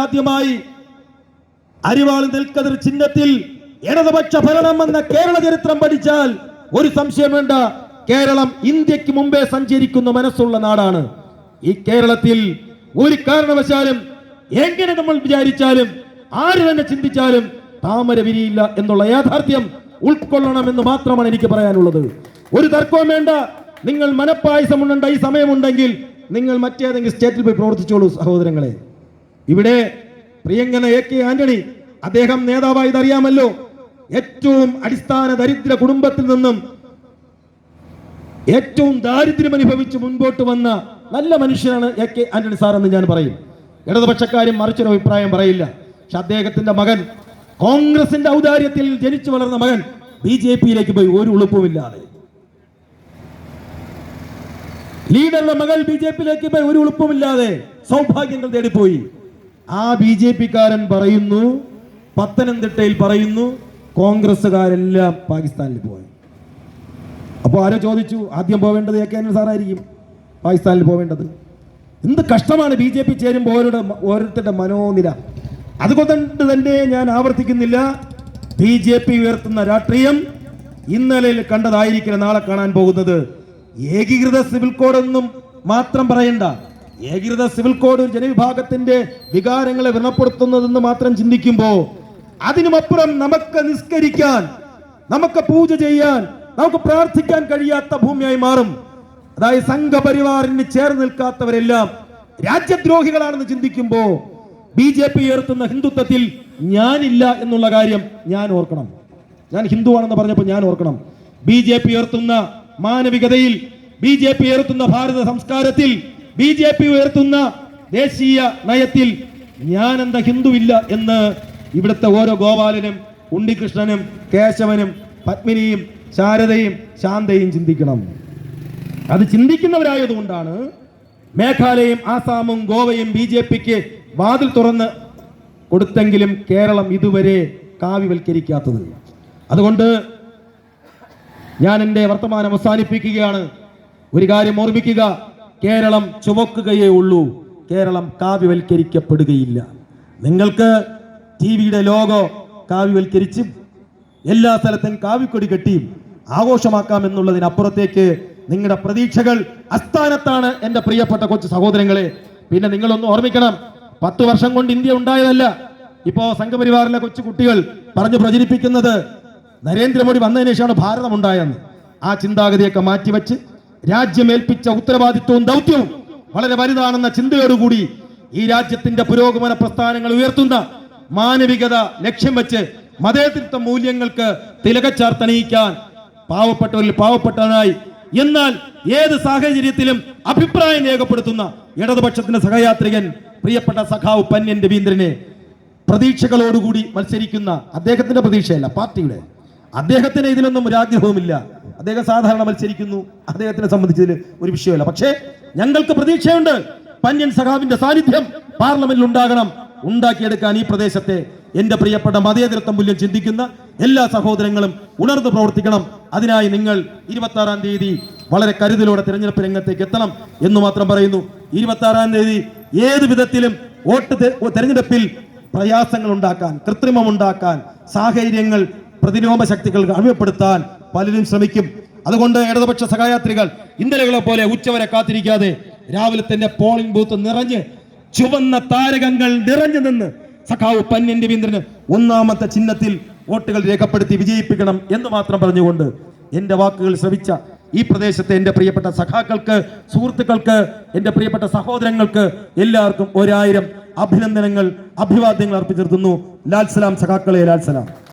ആദ്യമായി അരിവാൾ നെൽക്കതിർ ചിഹ്നത്തിൽ ഇടതുപക്ഷ ഭരണം എന്ന കേരള ചരിത്രം പഠിച്ചാൽ ഒരു സംശയം വേണ്ട, കേരളം ഇന്ത്യക്ക് മുമ്പേ സഞ്ചരിക്കുന്ന മനസ്സുള്ള നാടാണ്. ഈ കേരളത്തിൽ ഒരു കാരണവശാലും എങ്ങനെ നമ്മൾ വിചാരിച്ചാലും ആര് തന്നെ ചിന്തിച്ചാലും താമര വിരിയില്ല എന്നുള്ള യാഥാർത്ഥ്യം ഉൾക്കൊള്ളണമെന്ന് മാത്രമാണ് എനിക്ക് പറയാനുള്ളത്. ഒരു തർക്കവും വേണ്ട. നിങ്ങൾ മനപ്പായസം ഉണ്ട ഈ സമയമുണ്ടെങ്കിൽ നിങ്ങൾ മറ്റേതെങ്കിലും സ്റ്റേറ്റിൽ പോയി പ്രവർത്തിച്ചോളൂ സഹോദരങ്ങളെ. ഇവിടെ പ്രിയങ്കന എ കെ ആന്റണി, അദ്ദേഹം നേതാവായി ഇതറിയാമല്ലോ, ഏറ്റവും അടിസ്ഥാന ദരിദ്ര കുടുംബത്തിൽ നിന്നും ഏറ്റവും ദാരിദ്ര്യം അനുഭവിച്ച് മുൻപോട്ട് വന്ന നല്ല മനുഷ്യനാണ് എ കെ ആന്റണി സാർ എന്ന് ഞാൻ പറയും. ഇടതുപക്ഷക്കാരും മറിച്ചൊരു അഭിപ്രായം പറയില്ല. പക്ഷെ അദ്ദേഹത്തിന്റെ മകൻ, കോൺഗ്രസിന്റെ ഔദാര്യത്തിൽ ജനിച്ചു വളർന്ന മകൻ BJP-യിലേക്ക് പോയി ഒരു ഉളുപ്പുമില്ലാതെ. ലീഡറുടെ മകൾ BJP-യിലേക്ക് പോയി ഒരു ഉളുപ്പുമില്ലാതെ സൗഭാഗ്യങ്ങൾ തേടിപ്പോയി. ആ BJP-കാരൻ പറയുന്നു, പത്തനംതിട്ടയിൽ പറയുന്നു, കോൺഗ്രസ്സുകാരെല്ലാം പാകിസ്ഥാനിൽ പോയി. അപ്പോൾ ആരോ ചോദിച്ചു, ആദ്യം പോവേണ്ടത് എ കെ ആന്റണി സാറായിരിക്കും, പാകിസ്ഥാനിൽ പോവേണ്ടത്. എന്ത് കഷ്ടമാണ് BJP ചേരുമ്പോൾ ഓരോരുത്തരുടെ മനോനില. അതുകൊണ്ട് തന്നെ ഞാൻ ആവർത്തിക്കുന്നില്ല, BJP ഉയർത്തുന്ന രാഷ്ട്രീയം ഇന്നലെ കണ്ടതായിരിക്കില്ല നാളെ കാണാൻ പോകുന്നത്. ഏകീകൃത സിവിൽ കോഡ് ഒന്നും മാത്രം പറയണ്ട. ഏകീകൃത സിവിൽ കോഡ് ഒരു ജനവിഭാഗത്തിന്റെ വികാരങ്ങളെ വ്രണപ്പെടുത്തുന്നതെന്ന് മാത്രം ചിന്തിക്കുമ്പോൾ അതിനുമപ്പുറം നമുക്ക് നിസ്കരിക്കാൻ, നമുക്ക് പൂജ ചെയ്യാൻ, നമുക്ക് പ്രാർത്ഥിക്കാൻ കഴിയാത്ത ഭൂമിയായി മാറും. അതായത് സംഘപരിവാറിന് ചേർന്ന് നിൽക്കാത്തവരെല്ലാം രാജ്യദ്രോഹികളാണെന്ന് ചിന്തിക്കുമ്പോൾ BJP ഉയർത്തുന്ന ഹിന്ദുത്വത്തിൽ ഞാനില്ല എന്നുള്ള കാര്യം ഞാൻ ഓർക്കണം. ഞാൻ ഹിന്ദുവാണെന്ന് പറഞ്ഞപ്പോൾ ഞാൻ ഓർക്കണം. BJP ഉയർത്തുന്ന മാനവികതയിൽ, BJP ഉയർത്തുന്ന ഭാരത സംസ്കാരത്തിൽ, BJP ഉയർത്തുന്ന ദേശീയ നയത്തിൽ ഞാൻ എന്താ ഹിന്ദുവില്ല എന്ന് ഇവിടുത്തെ ഓരോ ഗോപാലനും ഉണ്ണികൃഷ്ണനും കേശവനും പത്മിനിയും ശാരദയും ശാന്തയും ചിന്തിക്കണം. അത് ചിന്തിക്കുന്നവരായതുകൊണ്ടാണ് മേഘാലയയും ആസാമും ഗോവയും BJP-ക്ക് വാതിൽ തുറന്ന് കൊടുത്തെങ്കിലും കേരളം ഇതുവരെ കാവ്യവൽക്കരിക്കാത്തത്. അതുകൊണ്ട് ഞാൻ എൻ്റെ വർത്തമാനം അവസാനിപ്പിക്കുകയാണ്. ഒരു കാര്യം ഓർമ്മിക്കുക, കേരളം ചുവക്കുകയേ ഉള്ളൂ, കേരളം കാവ്യവൽക്കരിക്കപ്പെടുകയില്ല. നിങ്ങൾക്ക് TV-യുടെ ലോഗോ കാവ്യവൽക്കരിച്ചും എല്ലാ സ്ഥലത്തും കാവ്യക്കൊടി കെട്ടിയും ആഘോഷമാക്കാമെന്നുള്ളതിനപ്പുറത്തേക്ക് നിങ്ങളുടെ പ്രതീക്ഷകൾ അസ്ഥാനത്താണ് എൻ്റെ പ്രിയപ്പെട്ട കൊച്ചു സഹോദരങ്ങളെ. പിന്നെ നിങ്ങളൊന്ന് ഓർമ്മിക്കണം, 10 വർഷം കൊണ്ട് ഇന്ത്യ ഉണ്ടായതല്ല. ഇപ്പോ സംഘപരിവാറിലെ കൊച്ചു കുട്ടികൾ പറഞ്ഞു പ്രചരിപ്പിക്കുന്നത് നരേന്ദ്രമോദി വന്നതിന് ശേഷമാണ് ഭാരതം ഉണ്ടായെന്ന്. ആ ചിന്താഗതിയൊക്കെ മാറ്റിവെച്ച് രാജ്യമേൽപ്പിച്ച ഉത്തരവാദിത്വവും ദൗത്യവും വളരെ വലുതാണെന്ന ചിന്തയോടുകൂടി ഈ രാജ്യത്തിന്റെ പുരോഗമന പ്രസ്ഥാനങ്ങൾ ഉയർത്തുന്ന മാനവികത ലക്ഷ്യം വെച്ച് മതേതരത്വ മൂല്യങ്ങൾക്ക് തിലകച്ചാർത്തണിയിക്കാൻ പാവപ്പെട്ടവരിൽ പാവപ്പെട്ടവനായി, എന്നാൽ ഏത് സാഹചര്യത്തിലും അഭിപ്രായം രേഖപ്പെടുത്തുന്ന ഇടതുപക്ഷത്തിന്റെ സഹയാത്രികൻ പ്രിയപ്പെട്ട സഖാവ് പന്ന്യൻ രവീന്ദ്രനെ പ്രതീക്ഷകളോടുകൂടി മത്സരിക്കുന്ന, അദ്ദേഹത്തിന്റെ പ്രതീക്ഷയല്ല പാർട്ടിയുടെ, അദ്ദേഹത്തിന് ഇതിലൊന്നും ഒരു ആഗ്രഹവുമില്ല, അദ്ദേഹം സാധാരണ മത്സരിക്കുന്നു, അദ്ദേഹത്തിനെ സംബന്ധിച്ചതിൽ ഒരു വിഷയമല്ല. പക്ഷേ ഞങ്ങൾക്ക് പ്രതീക്ഷയുണ്ട്, പന്ന്യൻ സഖാവിന്റെ സാന്നിധ്യം പാർലമെന്റിൽ ഉണ്ടാകണം. ഉണ്ടാക്കിയെടുക്കാൻ ഈ പ്രദേശത്തെ എന്റെ പ്രിയപ്പെട്ട മതേതരത്വ മൂല്യം ചിന്തിക്കുന്ന എല്ലാ സഹോദരങ്ങളും ഉണർന്നു പ്രവർത്തിക്കണം. അതിനായി നിങ്ങൾ 26-ാം തീയതി വളരെ കരുതലോടെ തിരഞ്ഞെടുപ്പ് രംഗത്തേക്ക് എത്തണം എന്ന് മാത്രം പറയുന്നു. 26-ാം തീയതി ഏത് വിധത്തിലും തെരഞ്ഞെടുപ്പിൽ പ്രയാസങ്ങൾ ഉണ്ടാക്കാൻ, കൃത്രിമം ഉണ്ടാക്കാൻ, സാഹചര്യങ്ങൾ പ്രതിലോമ ശക്തികൾ അഴിമപ്പെടുത്താൻ പലരും ശ്രമിക്കും. അതുകൊണ്ട് ഇടതുപക്ഷ സഹയാത്രികൾ ഇന്നലെകളെ പോലെ ഉച്ചവരെ കാത്തിരിക്കാതെ രാവിലെ തന്നെ പോളിംഗ് ബൂത്ത് നിറഞ്ഞ് ചുവന്ന താരകങ്ങൾ നിറഞ്ഞു നിന്ന് സഖാവ് പന്ന്യൻ രവീന്ദ്രന് 1ാമത്തെ ചിഹ്നത്തിൽ വോട്ടുകൾ രേഖപ്പെടുത്തി വിജയിപ്പിക്കണം എന്ന് മാത്രം പറഞ്ഞുകൊണ്ട് എൻ്റെ വാക്കുകൾ ശ്രവിച്ച ഈ പ്രദേശത്തെ എൻ്റെ പ്രിയപ്പെട്ട സഖാക്കൾക്ക്, സുഹൃത്തുക്കൾക്ക്, എൻ്റെ പ്രിയപ്പെട്ട സഹോദരങ്ങൾക്ക് എല്ലാവർക്കും 1000 അഭിനന്ദനങ്ങൾ, അഭിവാദ്യങ്ങൾ അർപ്പിച്ചിരുന്നു. ലാൽ സലാം സഖാക്കളെ, ലാൽ സലാം.